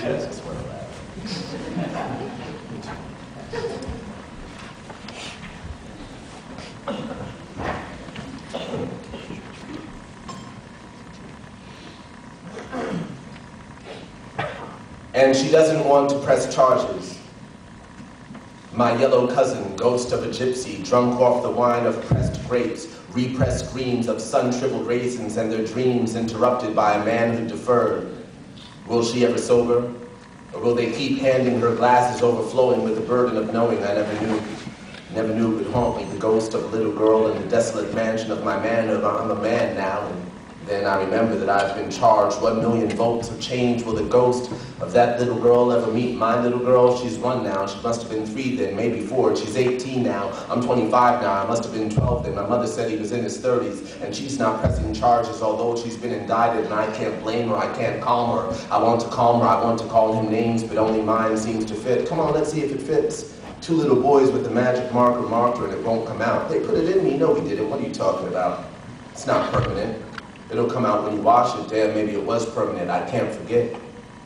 That's just one of that. And she doesn't want to press charges. My yellow cousin, ghost of a gypsy, drunk off the wine of pressed grapes, repressed screams of sun-shriveled raisins and their dreams interrupted by a man who deferred. Will she ever sober? Or will they keep handing her glasses overflowing with the burden of knowing I never knew it would haunt me, the ghost of a little girl in the desolate mansion of my manhood. I'm a man now, and then I remember that I've been charged 1,000,000 volts of change. Will the ghost of that little girl ever meet my little girl? She's 1 now. She must have been 3 then, maybe 4. She's 18 now. I'm 25 now. I must have been 12 then. My mother said he was in his 30s, and she's not pressing charges, although she's been indicted, and I can't blame her. I can't calm her. I want to calm her. I want to call him names, but only mine seems to fit. Come on, let's see if it fits. 2 little boys with the magic marker marked her, and it won't come out. They put it in me. No, we didn't. What are you talking about? It's not permanent. It'll come out when you wash it. Damn, maybe it was permanent. I can't forget.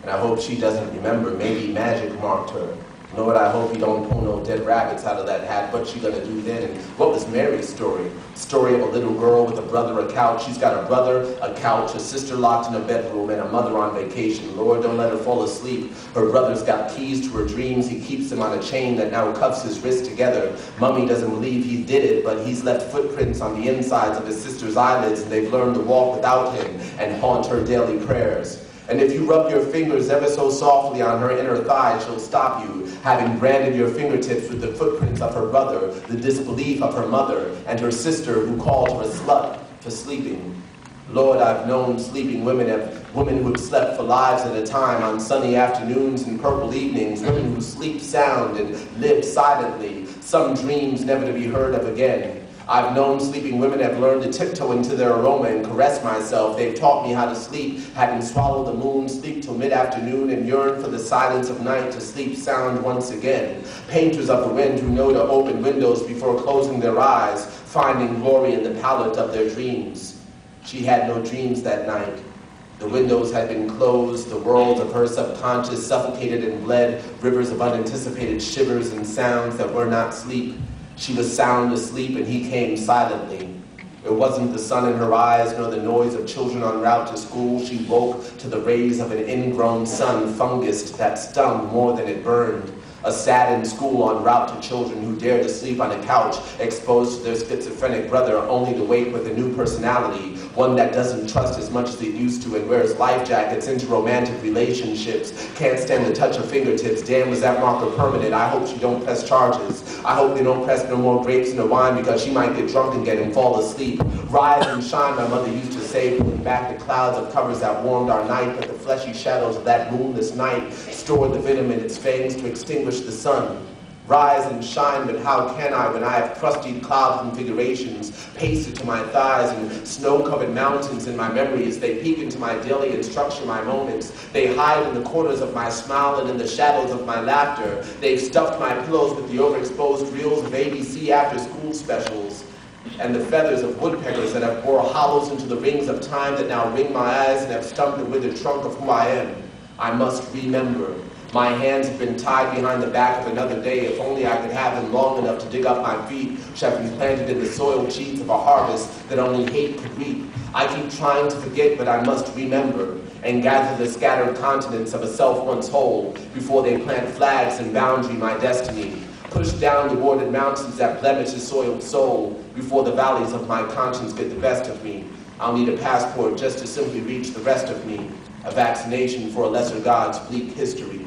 And I hope she doesn't remember. Maybe magic marked her. Lord, I hope you don't pull no dead rabbits out of that hat. What's she gonna do then? And what was Mary's story? Story of a little girl with a brother, a couch. She's got a brother, a couch, a sister locked in a bedroom, and a mother on vacation. Lord, don't let her fall asleep. Her brother's got keys to her dreams. He keeps them on a chain that now cuffs his wrists together. Mummy doesn't believe he did it, but he's left footprints on the insides of his sister's eyelids, and they've learned to walk without him and haunt her daily prayers. And if you rub your fingers ever so softly on her inner thigh, she'll stop you, having branded your fingertips with the footprints of her brother, the disbelief of her mother, and her sister who called her a slut for sleeping. Lord, I've known sleeping women who have slept for lives at a time, on sunny afternoons and purple evenings, women who sleep sound and live silently, some dreams never to be heard of again. I've known sleeping women have learned to tiptoe into their aroma and caress myself. They've taught me how to sleep, having swallowed the moon, sleep till mid-afternoon, and yearn for the silence of night to sleep sound once again. Painters of the wind who know to open windows before closing their eyes, finding glory in the palette of their dreams. She had no dreams that night. The windows had been closed, the world of her subconscious suffocated and bled, rivers of unanticipated shivers and sounds that were not sleep. She was sound asleep, and he came silently. It wasn't the sun in her eyes, nor the noise of children en route to school. She woke to the rays of an ingrown sun fungus that stung more than it burned. A saddened school en route to children who dared to sleep on a couch, exposed to their schizophrenic brother, only to wake with a new personality, one that doesn't trust as much as it used to and wears life jackets into romantic relationships, can't stand the touch of fingertips. Damn, was that marker permanent? I hope she don't press charges. I hope they don't press no more grapes in the wine, because she might get drunk again and fall asleep. Rise and shine, my mother used to say, pulling back the clouds of covers that warmed our night, but the fleshy shadows of that moonless night stored the venom in its fangs to extinguish the sun. Rise and shine, but how can I when I have crusty cloud configurations pasted to my thighs and snow-covered mountains in my memories? They peek into my daily and structure my moments. They hide in the corners of my smile and in the shadows of my laughter. They've stuffed my pillows with the overexposed reels of ABC after-school specials and the feathers of woodpeckers that have bored hollows into the rings of time that now ring my eyes and have stumped the withered trunk of who I am. I must remember. My hands have been tied behind the back of another day. If only I could have them long enough to dig up my feet, which have been planted in the soiled sheets of a harvest that only hate could reap. I keep trying to forget, but I must remember and gather the scattered continents of a self once whole before they plant flags and boundary my destiny. Push down the wooded mountains that blemish a soiled soul before the valleys of my conscience get the best of me. I'll need a passport just to simply reach the rest of me, a vaccination for a lesser God's bleak history.